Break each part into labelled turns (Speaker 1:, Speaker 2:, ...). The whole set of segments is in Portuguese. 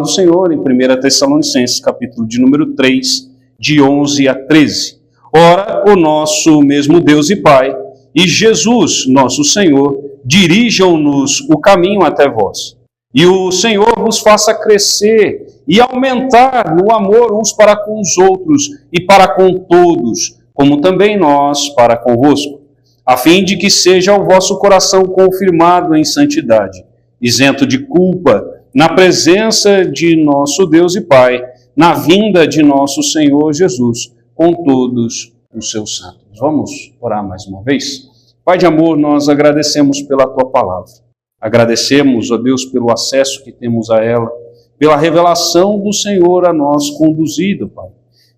Speaker 1: palavra do Senhor em 1 Tessalonicenses, capítulo de número 3, de 11 a 13. Ora, o nosso mesmo Deus e Pai, e Jesus, nosso Senhor, dirijam-nos o caminho até vós. E o Senhor vos faça crescer e aumentar no amor uns para com os outros e para com todos, como também nós para convosco, a fim de que seja o vosso coração confirmado em santidade, isento de culpa, na presença de nosso Deus e Pai, na vinda de nosso Senhor Jesus, com todos os seus santos. Vamos orar mais uma vez? Pai de amor, nós agradecemos pela Tua palavra. Agradecemos, ó Deus, pelo acesso que temos a ela, pela revelação do Senhor a nós conduzido, Pai,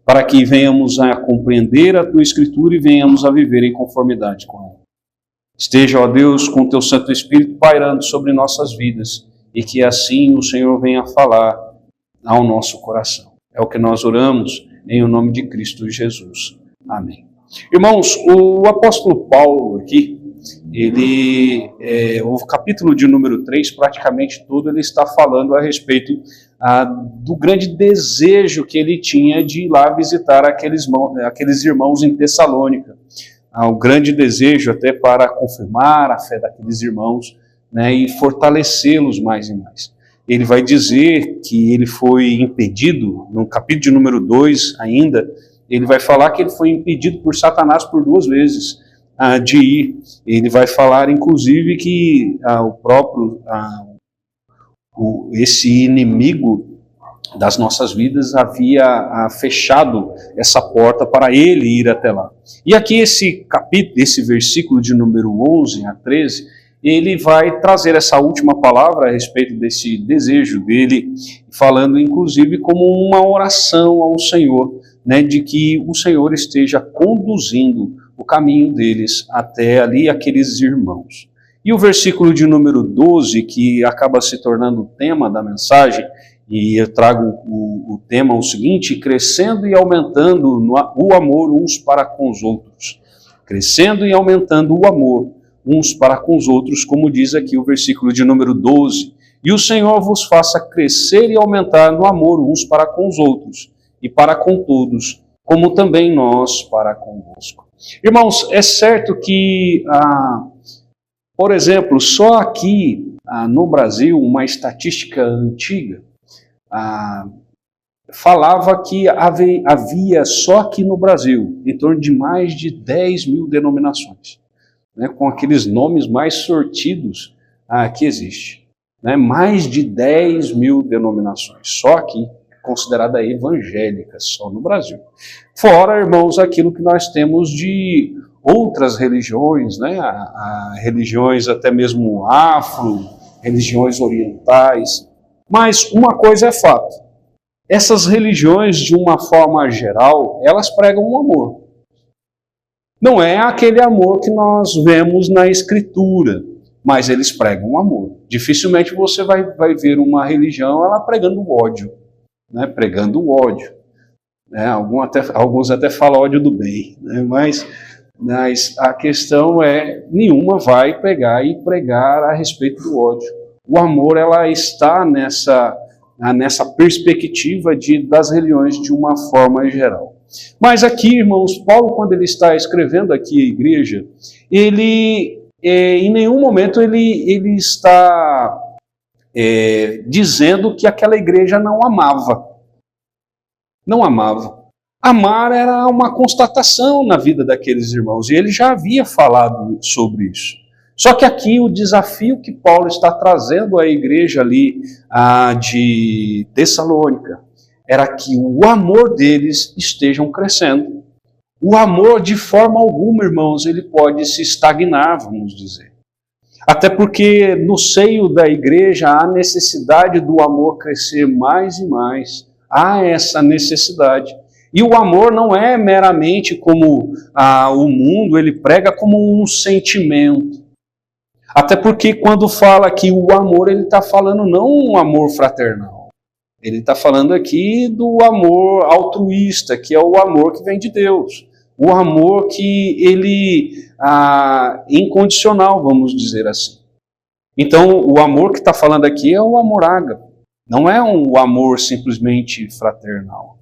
Speaker 1: para que venhamos a compreender a Tua Escritura e venhamos a viver em conformidade com ela. Esteja, ó Deus, com o Teu Santo Espírito pairando sobre nossas vidas e que assim o Senhor venha falar ao nosso coração. É o que nós oramos em nome de Cristo Jesus. Amém. Irmãos, o apóstolo Paulo aqui, o capítulo de número 3, praticamente todo, ele está falando a respeito do grande desejo que ele tinha de ir lá visitar aqueles irmãos em Tessalônica. O grande desejo até para confirmar a fé daqueles irmãos, né, e fortalecê-los mais e mais. Ele vai dizer que ele foi impedido, no capítulo de número 2 ainda, ele vai falar que ele foi impedido por Satanás por 2 vezes de ir. Ele vai falar, inclusive, que esse inimigo das nossas vidas havia fechado essa porta para ele ir até lá. E aqui esse versículo de número 11 a 13, ele vai trazer essa última palavra a respeito desse desejo dele, falando inclusive como uma oração ao Senhor, né, de que o Senhor esteja conduzindo o caminho deles até ali aqueles irmãos. E o versículo de número 12, que acaba se tornando o tema da mensagem, e eu trago o tema o seguinte: crescendo e aumentando o amor uns para com os outros. Crescendo e aumentando o amor uns para com os outros, como diz aqui o versículo de número 12. E o Senhor vos faça crescer e aumentar no amor uns para com os outros, e para com todos, como também nós para convosco. Irmãos, é certo que, por exemplo, só aqui no Brasil, uma estatística antiga, falava que havia só aqui no Brasil, em torno de mais de 10 mil denominações, né, com aqueles nomes mais sortidos que existe. Né, mais de 10 mil denominações, só aqui, considerada evangélica, só no Brasil. Fora, irmãos, aquilo que nós temos de outras religiões, né, religiões até mesmo afro, religiões orientais. Mas uma coisa é fato: essas religiões, de uma forma geral, elas pregam um amor. Não é aquele amor que nós vemos na Escritura, mas eles pregam um amor. Dificilmente você vai ver uma religião ela pregando ódio, né, pregando o ódio. Né, alguns até falam ódio do bem, né, mas a questão é, nenhuma vai pegar e pregar a respeito do ódio. O amor, ela está nessa perspectiva das religiões de uma forma geral. Mas aqui, irmãos, Paulo, quando ele está escrevendo aqui a igreja, ele em nenhum momento ele está dizendo que aquela igreja não amava. Não amava. Amar era uma constatação na vida daqueles irmãos, e ele já havia falado sobre isso. Só que aqui o desafio que Paulo está trazendo à igreja ali de Tessalônica era que o amor deles estejam crescendo. O amor, de forma alguma, irmãos, ele pode se estagnar, vamos dizer. Até porque no seio da igreja há necessidade do amor crescer mais e mais. Há essa necessidade. E o amor não é meramente como o mundo ele prega, como um sentimento. Até porque quando fala que o amor, ele está falando não um amor fraternal. Ele está falando aqui do amor altruísta, que é o amor que vem de Deus. O amor que ele incondicional, vamos dizer assim. Então, o amor que está falando aqui é o amor ágape, Não é um amor simplesmente fraternal.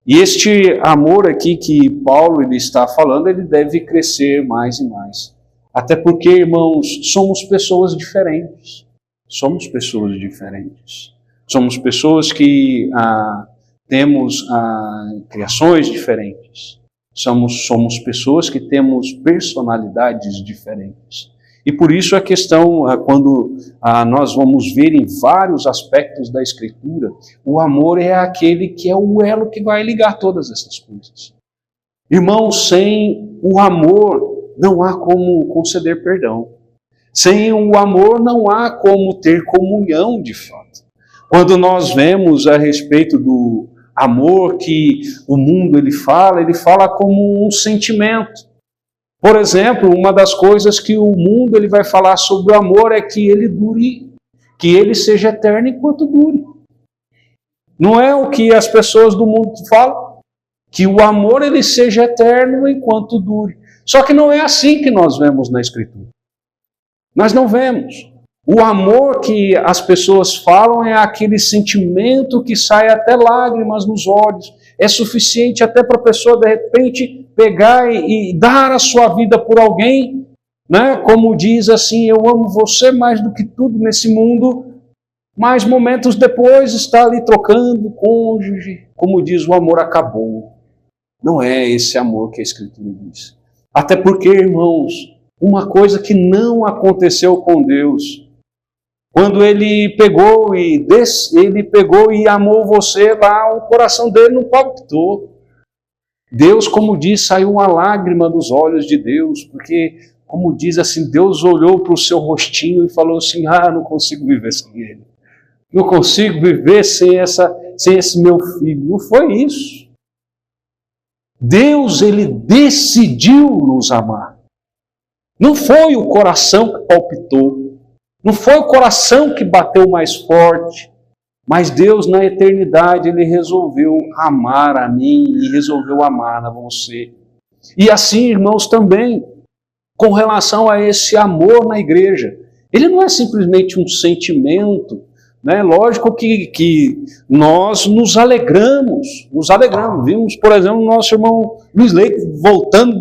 Speaker 1: E este amor aqui que Paulo ele está falando, ele deve crescer mais e mais. Até porque, irmãos, somos pessoas diferentes. Somos pessoas diferentes. Somos pessoas que temos criações diferentes. Somos pessoas que temos personalidades diferentes. E por isso a questão, quando nós vamos ver em vários aspectos da Escritura, o amor é aquele que é o elo que vai ligar todas essas coisas. Irmãos, sem o amor não há como conceder perdão. Sem o amor não há como ter comunhão de fato. Quando nós vemos a respeito do amor que o mundo ele fala como um sentimento. Por exemplo, uma das coisas que o mundo ele vai falar sobre o amor é que ele dure, que ele seja eterno enquanto dure. Não é o que as pessoas do mundo falam? Que o amor ele seja eterno enquanto dure. Só que não é assim que nós vemos na Escritura. Nós não vemos. O amor que as pessoas falam é aquele sentimento que sai até lágrimas nos olhos. É suficiente até para a pessoa, de repente, pegar e dar a sua vida por alguém, né? Como diz assim, eu amo você mais do que tudo nesse mundo, mas momentos depois está ali trocando cônjuge, como diz, o amor acabou. Não é esse amor que a Escritura diz. Até porque, irmãos, uma coisa que não aconteceu com Deus, quando ele pegou e amou você lá, o coração dele não palpitou. Deus, como diz, saiu uma lágrima dos olhos de Deus, porque, como diz assim, Deus olhou para o seu rostinho e falou assim, não consigo viver sem ele. Não consigo viver sem esse meu filho. Não foi isso. Deus, ele decidiu nos amar. Não foi o coração que palpitou. Não foi o coração que bateu mais forte, mas Deus na eternidade ele resolveu amar a mim e resolveu amar a você. E assim, irmãos, também com relação a esse amor na igreja, ele não é simplesmente um sentimento, né? Lógico que nós nos alegramos. Vimos, por exemplo, o nosso irmão Luiz Leite voltando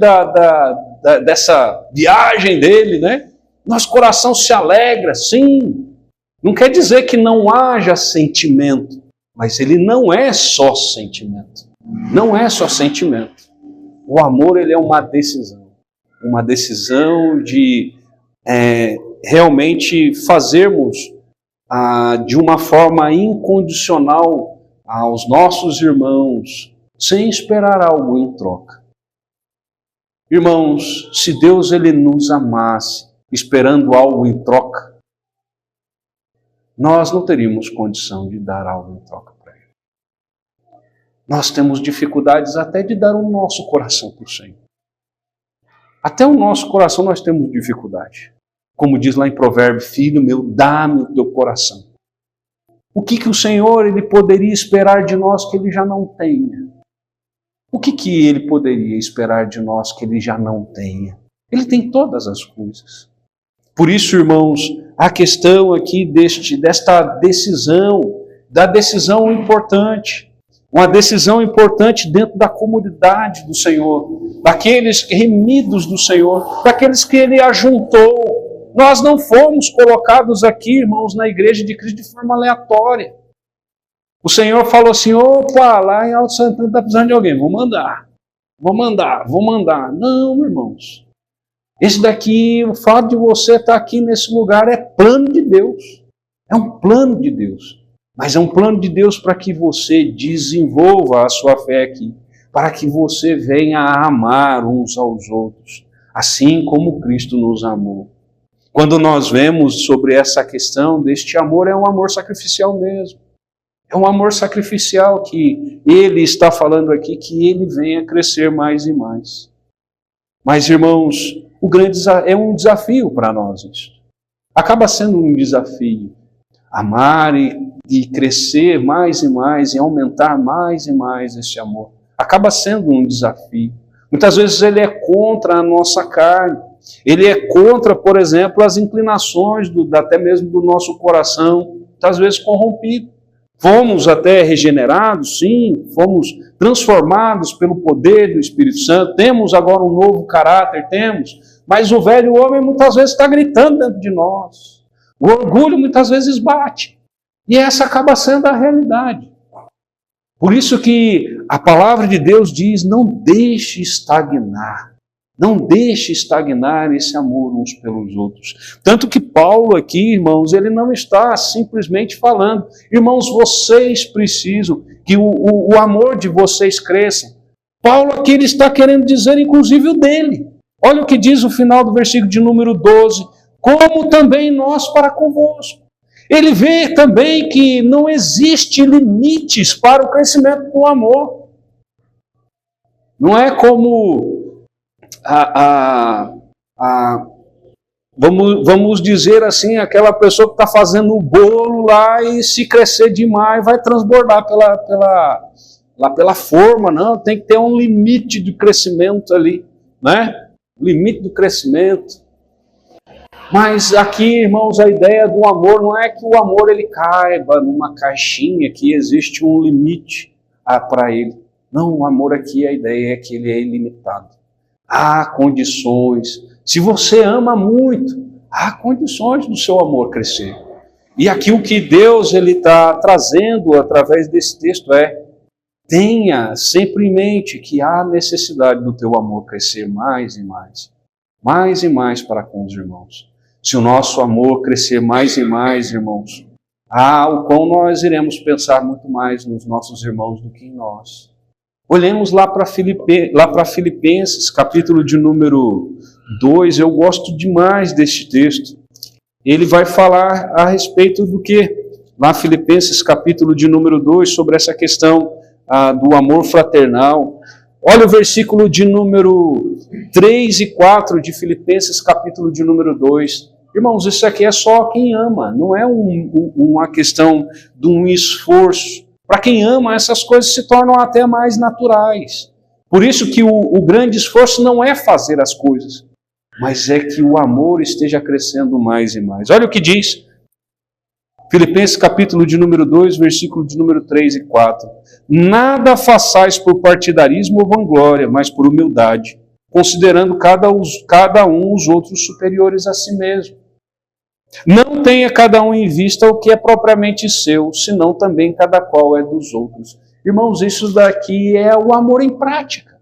Speaker 1: dessa viagem dele, né? Nosso coração se alegra, sim. Não quer dizer que não haja sentimento, mas ele não é só sentimento. Não é só sentimento. O amor ele é uma decisão de realmente fazermos de uma forma incondicional aos nossos irmãos, sem esperar algo em troca. Irmãos, se Deus ele nos amasse, esperando algo em troca, nós não teríamos condição de dar algo em troca para Ele. Nós temos dificuldades até de dar o nosso coração para o Senhor. Até o nosso coração nós temos dificuldade. Como diz lá em Provérbios, filho meu, dá-me o teu coração. O que o Senhor ele poderia esperar de nós que Ele já não tenha? O que Ele poderia esperar de nós que Ele já não tenha? Ele tem todas as coisas. Por isso, irmãos, a questão aqui desta decisão, da decisão importante, uma decisão importante dentro da comunidade do Senhor, daqueles remidos do Senhor, daqueles que Ele ajuntou. Nós não fomos colocados aqui, irmãos, na igreja de Cristo de forma aleatória. O Senhor falou assim, opa, lá em Alto Santana está precisando de alguém, vou mandar. Não, irmãos. Esse daqui, o fato de você estar aqui nesse lugar é plano de Deus. É um plano de Deus. Mas é um plano de Deus para que você desenvolva a sua fé aqui. Para que você venha a amar uns aos outros. Assim como Cristo nos amou. Quando nós vemos sobre essa questão deste amor, é um amor sacrificial mesmo. É um amor sacrificial que Ele está falando aqui, que Ele venha crescer mais e mais. Mas, irmãos, é um desafio para nós isso. Acaba sendo um desafio. Amar e crescer mais e mais, e aumentar mais e mais esse amor. Acaba sendo um desafio. Muitas vezes ele é contra a nossa carne. Ele é contra, por exemplo, as inclinações até mesmo do nosso coração. muitas vezes corrompido. Fomos até regenerados, sim, fomos transformados pelo poder do Espírito Santo, temos agora um novo caráter, temos, mas o velho homem muitas vezes está gritando dentro de nós. O orgulho muitas vezes bate. E essa acaba sendo a realidade. Por isso que a palavra de Deus diz, não deixe estagnar. Não deixe estagnar esse amor uns pelos outros. Tanto que Paulo aqui, irmãos, ele não está simplesmente falando, irmãos, vocês precisam que o amor de vocês cresça. Paulo aqui ele está querendo dizer, inclusive, o dele. Olha o que diz o final do versículo de número 12. Como também nós para convosco. Ele vê também que não existe limites para o crescimento do amor. Não é como vamos dizer assim, aquela pessoa que está fazendo o bolo lá e se crescer demais vai transbordar pela forma, não, tem que ter um limite de crescimento ali, né? Limite do crescimento. Mas aqui, irmãos, a ideia do amor não é que o amor ele caiba numa caixinha que existe um limite para ele. Não, o amor aqui, a ideia é que ele é ilimitado. Há condições. Se você ama muito, há condições do seu amor crescer. E aqui o que Deus está trazendo através desse texto é: tenha sempre em mente que há necessidade do teu amor crescer mais e mais para com os irmãos. Se o nosso amor crescer mais e mais, irmãos, o quão nós iremos pensar muito mais nos nossos irmãos do que em nós. Olhemos lá para Filipenses, capítulo de número 2, eu gosto demais deste texto. Ele vai falar a respeito do que? Lá Filipenses, capítulo de número 2, sobre essa questão do amor fraternal. Olha o versículo de número 3 e 4 de Filipenses, capítulo de número 2. Irmãos, isso aqui é só quem ama, não é uma questão de um esforço. Para quem ama, essas coisas se tornam até mais naturais. Por isso que o grande esforço não é fazer as coisas, mas é que o amor esteja crescendo mais e mais. Olha o que diz Filipenses capítulo de número 2, versículo de número 3 e 4. Nada façais por partidarismo ou vanglória, mas por humildade, considerando cada um os outros superiores a si mesmo. Não tenha cada um em vista o que é propriamente seu, senão também cada qual é dos outros. Irmãos, isso daqui é o amor em prática.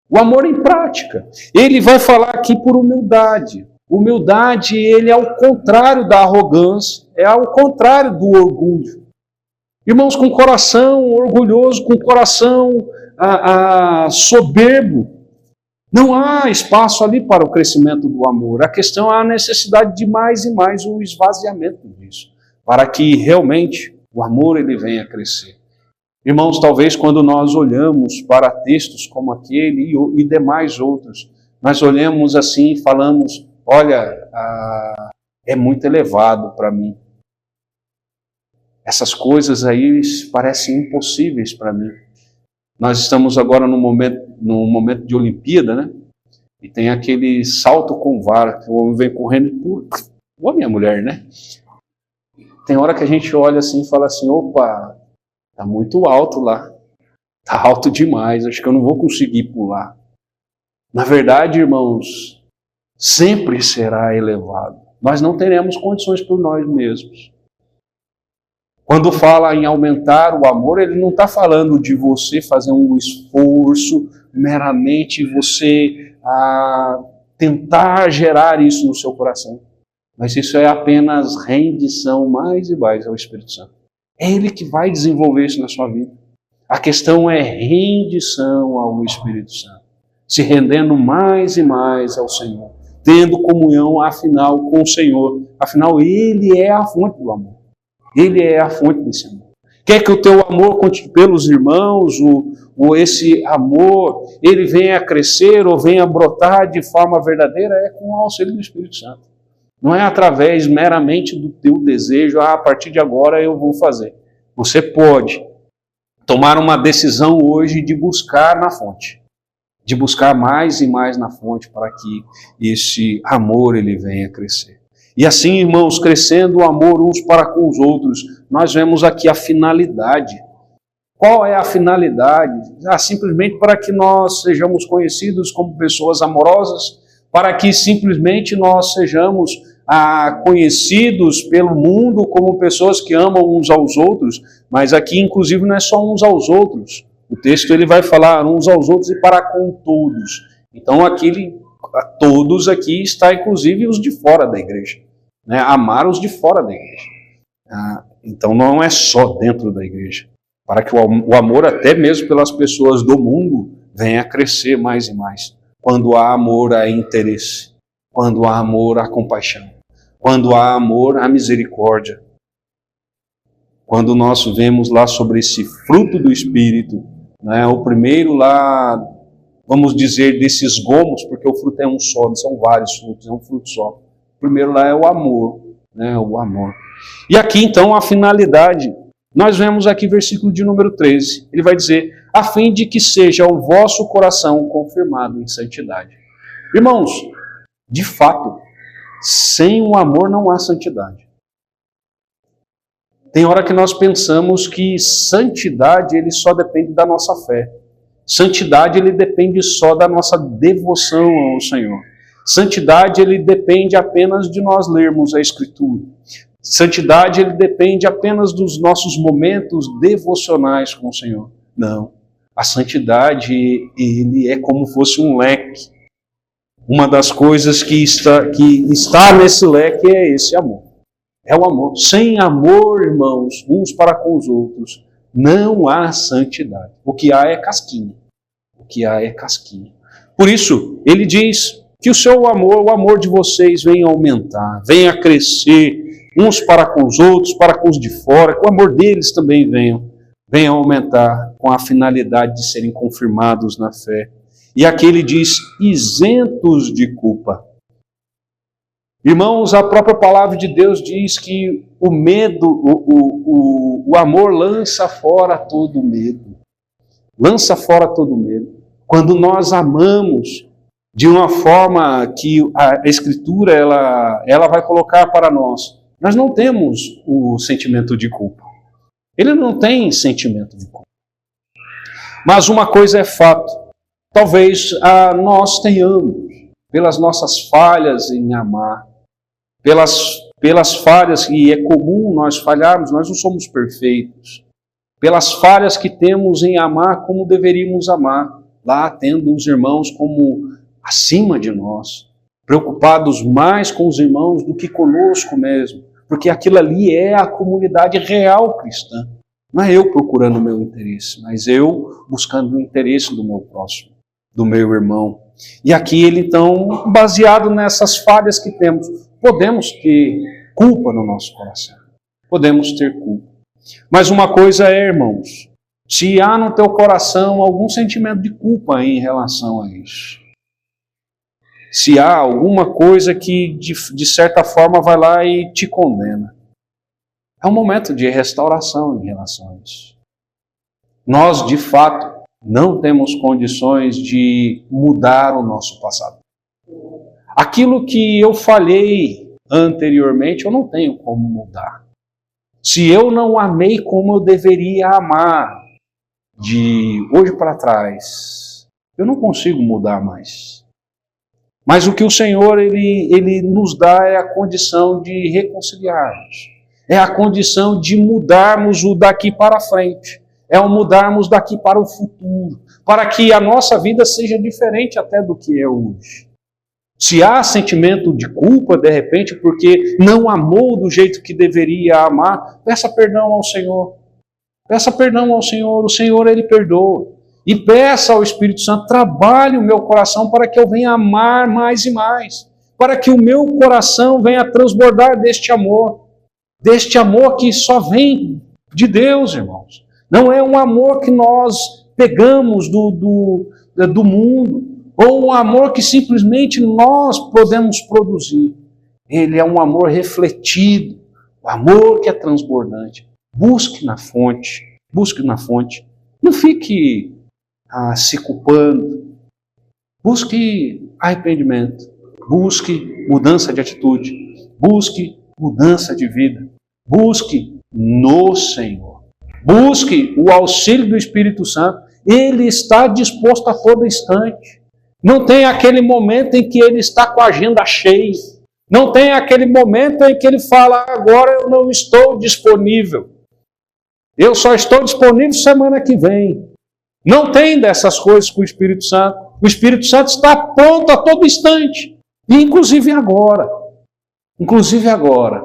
Speaker 1: O amor em prática. Ele vai falar aqui por humildade. Humildade, ele é ao contrário da arrogância, é ao contrário do orgulho. Irmãos, com coração orgulhoso, com coração soberbo, não há espaço ali para o crescimento do amor. A questão é a necessidade de mais e mais o esvaziamento disso, para que realmente o amor ele venha a crescer. Irmãos, talvez quando nós olhamos para textos como aquele e demais outros, nós olhamos assim e falamos, olha, é muito elevado para mim. Essas coisas aí parecem impossíveis para mim. Nós estamos agora num momento de Olimpíada, né? E tem aquele salto com vara, que o homem vem correndo por... O homem e a mulher, né? Tem hora que a gente olha assim e fala assim, opa, tá muito alto lá. Tá alto demais, acho que eu não vou conseguir pular. Na verdade, irmãos, sempre será elevado. Nós não teremos condições por nós mesmos. Quando fala em aumentar o amor, ele não está falando de você fazer um esforço, meramente você tentar gerar isso no seu coração. Mas isso é apenas rendição mais e mais ao Espírito Santo. É Ele que vai desenvolver isso na sua vida. A questão é rendição ao Espírito Santo. Se rendendo mais e mais ao Senhor. Tendo comunhão, afinal, com o Senhor. Afinal, Ele é a fonte do amor. Ele é a fonte desse amor. Quer que o teu amor pelos irmãos, esse amor, ele venha a crescer ou venha a brotar de forma verdadeira, é com o auxílio do Espírito Santo. Não é através meramente do teu desejo, a partir de agora eu vou fazer. Você pode tomar uma decisão hoje de buscar na fonte. De buscar mais e mais na fonte para que esse amor ele venha a crescer. E assim, irmãos, crescendo o amor uns para com os outros, nós vemos aqui a finalidade. Qual é a finalidade? Simplesmente para que nós sejamos conhecidos como pessoas amorosas, para que simplesmente nós sejamos conhecidos pelo mundo como pessoas que amam uns aos outros, mas aqui inclusive não é só uns aos outros. O texto ele vai falar uns aos outros e para com todos. Então aqui, todos aqui está inclusive os de fora da igreja. Né? Amar os de fora da igreja. Então não é só dentro da igreja. Para que o amor até mesmo pelas pessoas do mundo venha a crescer mais e mais. Quando há amor, há interesse. Quando há amor, há compaixão. Quando há amor, há misericórdia. Quando nós vemos lá sobre esse fruto do Espírito, né, o primeiro lá, vamos dizer, desses gomos, porque o fruto é um só, não são vários frutos, é um fruto só. O primeiro lá é o amor, né, o amor. E aqui então a finalidade, nós vemos aqui versículo de número 13, ele vai dizer, a fim de que seja o vosso coração confirmado em santidade. Irmãos, de fato, sem o amor não há santidade. Tem hora que nós pensamos que santidade ele só depende da nossa fé. Santidade ele depende só da nossa devoção ao Senhor. Santidade ele depende apenas de nós lermos a Escritura. Santidade ele depende apenas dos nossos momentos devocionais com o Senhor. Não. A santidade ele é como fosse um leque. Uma das coisas que está nesse leque é esse amor. É o amor. Sem amor, irmãos, uns para com os outros, não há santidade. O que há é casquinha. O que há é casquinha. Por isso, ele diz que o seu amor, o amor de vocês venha aumentar, venha crescer, uns para com os outros, para com os de fora, que o amor deles também venha aumentar, com a finalidade de serem confirmados na fé. E aqui ele diz, isentos de culpa. Irmãos, a própria palavra de Deus diz que o medo, o amor lança fora todo medo. Lança fora todo medo. Quando nós amamos de uma forma que a Escritura ela vai colocar para nós, nós não temos o sentimento de culpa. Ele não tem sentimento de culpa. Mas uma coisa é fato. Talvez nós tenhamos, pelas nossas falhas em amar, pelas falhas que é comum nós falharmos, nós não somos perfeitos. Pelas falhas que temos em amar como deveríamos amar, lá tendo os irmãos como acima de nós, preocupados mais com os irmãos do que conosco mesmo, porque aquilo ali é a comunidade real cristã. Não é eu procurando o meu interesse, mas eu buscando o interesse do meu próximo, do meu irmão. E aqui ele então, baseado nessas falhas que temos, podemos ter culpa no nosso coração. Podemos ter culpa. Mas uma coisa é, irmãos, se há no teu coração algum sentimento de culpa em relação a isso, se há alguma coisa que de certa forma vai lá e te condena, é um momento de restauração em relação a isso. Nós, de fato, não temos condições de mudar o nosso passado. Aquilo que eu falhei anteriormente, eu não tenho como mudar. Se eu não amei como eu deveria amar de hoje para trás, eu não consigo mudar mais. Mas o que o Senhor ele nos dá é a condição de reconciliarmos. É a condição de mudarmos o daqui para frente. É o mudarmos daqui para o futuro. Para que a nossa vida seja diferente até do que é hoje. Se há sentimento de culpa, de repente, porque não amou do jeito que deveria amar, peça perdão ao Senhor. Peça perdão ao Senhor. O Senhor, Ele perdoa. E peça ao Espírito Santo, trabalhe o meu coração para que eu venha amar mais e mais. Para que o meu coração venha transbordar deste amor. Deste amor que só vem de Deus, irmãos. Não é um amor que nós pegamos do mundo, ou um amor que simplesmente nós podemos produzir. Ele é um amor refletido, o amor que é transbordante. Busque na fonte, busque na fonte. Não fique se culpando. Busque arrependimento, busque mudança de atitude, Busque mudança de vida. Busque no Senhor. Busque o auxílio do Espírito Santo. Ele está disposto a todo instante. Não tem aquele momento em que ele está com a agenda cheia. Não tem aquele momento em que ele fala, agora eu não estou disponível. Eu só estou disponível semana que vem. Não tem dessas coisas com o Espírito Santo. O Espírito Santo está pronto a todo instante. E inclusive agora. Inclusive agora.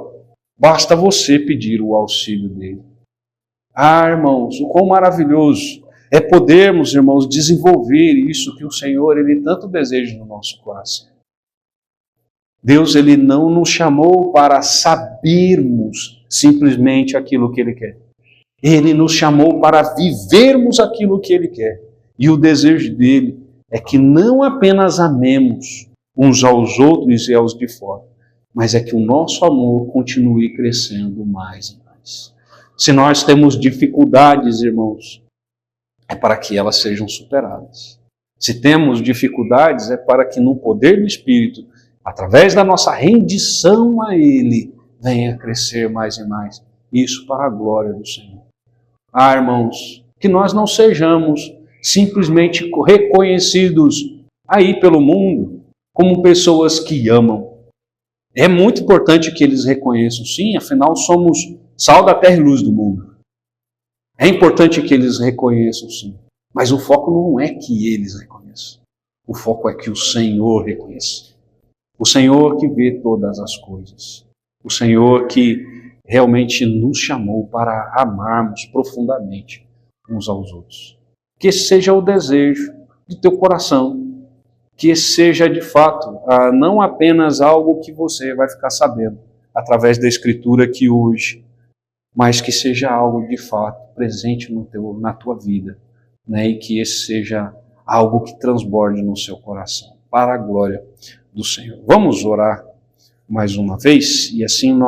Speaker 1: Basta você pedir o auxílio dele. Ah, irmãos, o quão maravilhoso é podermos, irmãos, desenvolver isso que o Senhor, ele tanto deseja no nosso coração. Deus, ele não nos chamou para sabermos simplesmente aquilo que ele quer. Ele nos chamou para vivermos aquilo que ele quer. E o desejo dele é que não apenas amemos uns aos outros e aos de fora, mas é que o nosso amor continue crescendo mais e mais. Se nós temos dificuldades, irmãos, é para que elas sejam superadas. Se temos dificuldades, é para que no poder do Espírito, através da nossa rendição a Ele, venha crescer mais e mais. Isso para a glória do Senhor. Ah, irmãos, que nós não sejamos simplesmente reconhecidos aí pelo mundo como pessoas que amam. É muito importante que eles reconheçam, sim, afinal somos sal da terra e luz do mundo. É importante que eles reconheçam, sim. Mas o foco não é que eles reconheçam. O foco é que o Senhor reconheça. O Senhor que vê todas as coisas. O Senhor que realmente nos chamou para amarmos profundamente uns aos outros. Que esse seja o desejo de teu coração. Que esse seja de fato não apenas algo que você vai ficar sabendo através da Escritura aqui hoje, mas que seja algo de fato presente na tua vida, né? E que esse seja algo que transborde no seu coração, para a glória do Senhor. Vamos orar mais uma vez, e assim nós